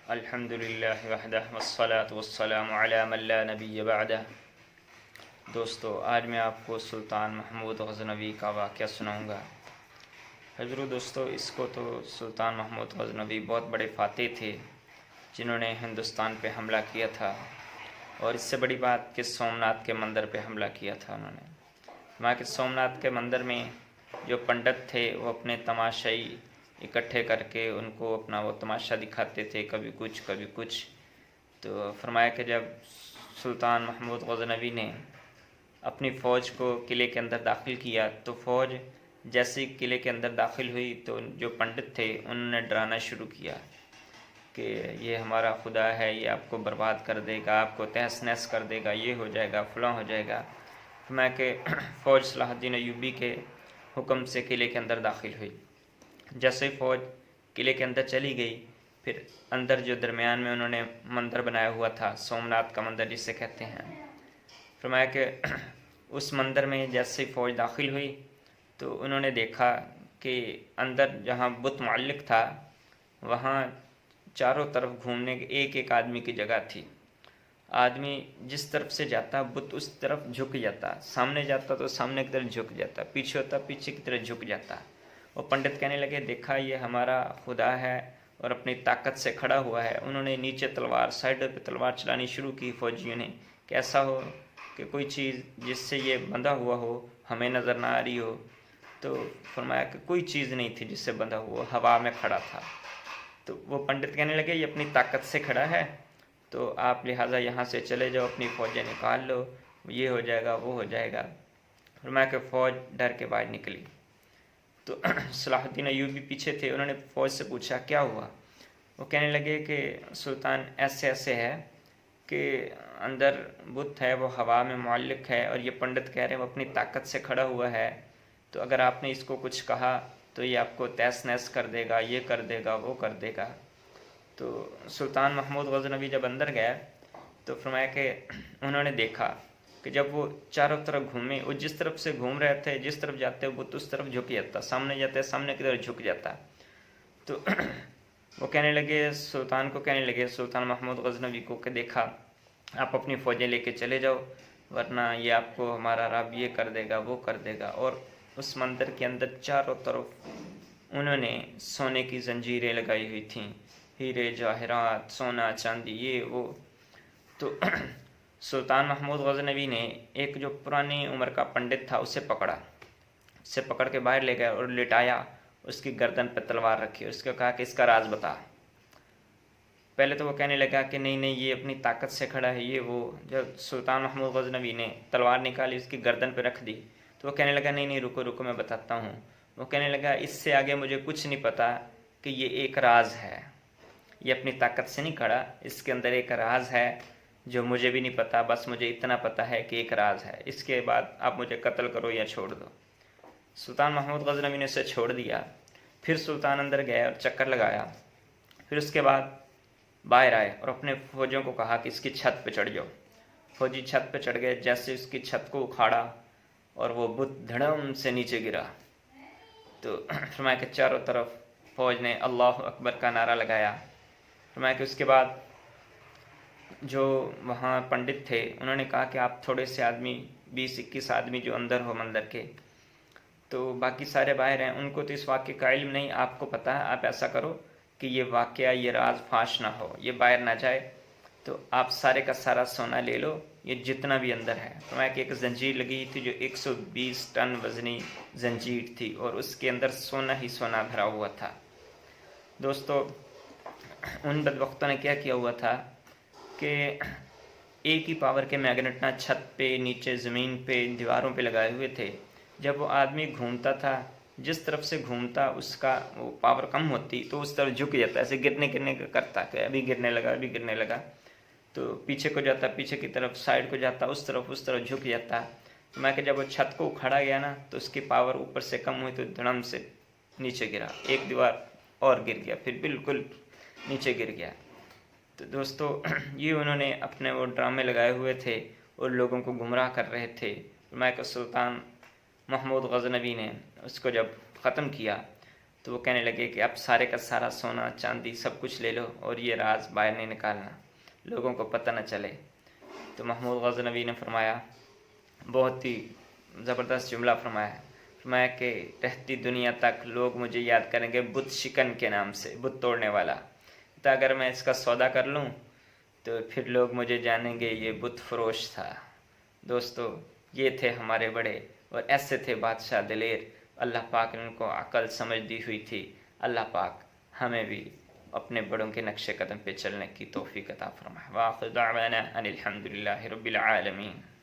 الحمدللہ وحدہ والصلاة والسلام علی من لا نبی بعدہ۔ دوستو، آج میں آپ کو سلطان محمود غزنوی کا واقعہ سناؤں گا۔ حضور دوستو، اس کو تو سلطان محمود غزنوی بہت بڑے فاتح تھے جنہوں نے ہندوستان پہ حملہ کیا تھا، اور اس سے بڑی بات کہ سومناتھ کے مندر پہ حملہ کیا تھا انہوں نے۔ وہاں کے سومناتھ کے مندر میں جو پنڈت تھے وہ اپنے تماشائی اکٹھے کر کے ان کو اپنا وہ تماشا دکھاتے تھے، کبھی کچھ۔ تو فرمایا کہ جب سلطان محمود غزنوی نے اپنی فوج کو قلعے کے اندر داخل کیا تو فوج جیسے ہی قلعے کے اندر داخل ہوئی تو جو پنڈت تھے انہوں نے ڈرانا شروع کیا کہ یہ ہمارا خدا ہے، یہ آپ کو برباد کر دے گا، آپ کو تہس نہس کر دے گا، یہ ہو جائے گا، فلاں ہو جائے گا۔ فرمایا کہ فوج صلاح الدین ایوبی کے حکم سے قلعے کے اندر داخل ہوئی۔ جیسے فوج قلعے کے اندر چلی گئی، پھر اندر جو درمیان میں انہوں نے مندر بنایا ہوا تھا، سومناتھ کا مندر جسے کہتے ہیں، فرمایا کہ اس مندر میں جیسے ہی فوج داخل ہوئی تو انہوں نے دیکھا کہ اندر جہاں بت معلق تھا وہاں چاروں طرف گھومنے کے ایک آدمی کی جگہ تھی۔ آدمی جس طرف سے جاتا بت اس طرف جھک جاتا، سامنے جاتا تو سامنے کی طرف جھک جاتا، پیچھے ہوتا پیچھے کی طرف جھک جاتا۔ وہ پنڈت کہنے لگے، دیکھا یہ ہمارا خدا ہے اور اپنی طاقت سے کھڑا ہوا ہے۔ انہوں نے نیچے تلوار، سائڈ پہ تلوار چلانی شروع کی فوجیوں نے کہ ایسا ہو کہ کوئی چیز جس سے یہ بندھا ہوا ہو ہمیں نظر نہ آ رہی ہو۔ تو فرمایا کہ کوئی چیز نہیں تھی جس سے بندھا ہوا، ہوا میں کھڑا تھا۔ تو وہ پنڈت کہنے لگے، یہ اپنی طاقت سے کھڑا ہے تو آپ لہٰذا یہاں سے چلے جاؤ، اپنی فوجیں نکال لو، یہ ہو جائے گا، وہ ہو جائے گا۔ فرمایا کہ فوج ڈر کے باہر نکلی تو صلاح الدین ایوبی پیچھے تھے، انہوں نے فوج سے پوچھا کیا ہوا؟ وہ کہنے لگے کہ سلطان ایسے ہے کہ اندر بت ہے، وہ ہوا میں معلق ہے، اور یہ پنڈت کہہ رہے ہیں وہ اپنی طاقت سے کھڑا ہوا ہے، تو اگر آپ نے اس کو کچھ کہا تو یہ آپ کو تہس نہس کر دے گا، یہ کر دے گا، وہ کر دے گا۔ تو سلطان محمود غزنوی جب اندر گیا تو فرمایا کہ انہوں نے دیکھا کہ جب وہ چاروں طرف گھومے، وہ جس طرف سے گھوم رہے تھے، جس طرف جاتے وہ اس طرف جھک جاتا، سامنے جاتے سامنے کی طرف جھک جاتا۔ تو وہ کہنے لگے، سلطان کو کہنے لگے، سلطان محمود غزنوی کو، کہ دیکھا آپ اپنی فوجیں لے کے چلے جاؤ ورنہ یہ آپ کو ہمارا رب یہ کر دے گا، وہ کر دے گا۔ اور اس مندر کے اندر چاروں طرف انہوں نے سونے کی زنجیریں لگائی ہوئی تھیں، ہیرے جواہرات، سونا چاندی، یہ وہ۔ تو سلطان محمود غزنوی نے ایک جو پرانی عمر کا پنڈت تھا اسے پکڑ کے باہر لے گیا اور لٹایا، اس کی گردن پہ تلوار رکھی اور اس کو کہا کہ اس کا راز بتا۔ پہلے تو وہ کہنے لگا کہ نہیں یہ اپنی طاقت سے کھڑا ہے، یہ وہ۔ جب سلطان محمود غزنوی نے تلوار نکالی، اس کی گردن پہ رکھ دی تو وہ کہنے لگا نہیں رکو میں بتاتا ہوں۔ وہ کہنے لگا اس سے آگے مجھے کچھ نہیں پتا، کہ یہ ایک راز ہے، یہ اپنی طاقت سے نہیں کھڑا، اس کے اندر ایک راز ہے جو مجھے بھی نہیں پتا، بس مجھے اتنا پتا ہے کہ ایک راز ہے، اس کے بعد آپ مجھے قتل کرو یا چھوڑ دو۔ سلطان محمود غزنوی نے اسے چھوڑ دیا۔ پھر سلطان اندر گئے اور چکر لگایا، پھر اس کے بعد باہر آئے اور اپنے فوجیوں کو کہا کہ اس کی چھت پہ چڑھ جاؤ۔ فوجی چھت پہ چڑھ گئے، جیسے اس کی چھت کو اکھاڑا اور وہ بت دھڑم سے نیچے گرا۔ تو فرمایا کہ چاروں طرف فوج نے اللہ اکبر کا نعرہ لگایا۔ فرمایا کہ اس کے بعد جو وہاں پنڈت تھے انہوں نے کہا کہ آپ تھوڑے سے آدمی، 20-21 آدمی جو اندر ہو مندر کے، تو باقی سارے باہر ہیں، ان کو تو اس واقعے کا علم نہیں، آپ کو پتہ ہے، آپ ایسا کرو کہ یہ واقعہ، یہ راز فاش نہ ہو، یہ باہر نہ جائے، تو آپ سارے کا سارا سونا لے لو، یہ جتنا بھی اندر ہے۔ فرمایا کہ ایک زنجیر لگی تھی جو 120 ٹن وزنی زنجیر تھی، اور اس کے اندر سونا ہی سونا بھرا ہوا تھا۔ دوستو، ان بدبختوں نے کیا کیا ہوا تھا کہ ایک ہی پاور کے میگنیٹ چھت پہ، نیچے زمین پہ، دیواروں پہ لگائے ہوئے تھے۔ جب وہ آدمی گھومتا تھا، جس طرف سے گھومتا اس کا وہ پاور کم ہوتی تو اس طرف جھک جاتا، ایسے گرنے کا کرتا کہ ابھی گرنے لگا، تو پیچھے کو جاتا، پیچھے کی طرف، سائڈ کو جاتا، اس طرف جھک جاتا۔ تو میں کہ جب وہ چھت کو اکھاڑا گیا نا تو اس کی پاور اوپر سے کم ہوئی تو دھڑم سے نیچے گرا، ایک دیوار اور گر گیا، پھر بالکل نیچے گر گیا۔ تو دوستو، یہ انہوں نے اپنے وہ ڈرامے لگائے ہوئے تھے اور لوگوں کو گمراہ کر رہے تھے۔ میں کہ سلطان محمود غزنوی نے اس کو جب ختم کیا تو وہ کہنے لگے کہ اب سارے کا سارا سونا چاندی سب کچھ لے لو اور یہ راز باہر نہیں نکالنا، لوگوں کو پتہ نہ چلے۔ تو محمود غزنوی نے فرمایا، بہت ہی زبردست جملہ فرمایا کہ رہتی دنیا تک لوگ مجھے یاد کریں گے بت شکن کے نام سے، بت توڑنے والا۔ تو اگر میں اس کا سودا کر لوں تو پھر لوگ مجھے جانیں گے یہ بت فروش تھا۔ دوستو، یہ تھے ہمارے بڑے، اور ایسے تھے بادشاہ دلیر، اللہ پاک نے ان کو عقل سمجھ دی ہوئی تھی۔ اللہ پاک ہمیں بھی اپنے بڑوں کے نقش قدم پہ چلنے کی توفیق عطا فرمائے۔ وآخر دعوانا ان الحمد للہ رب العالمین۔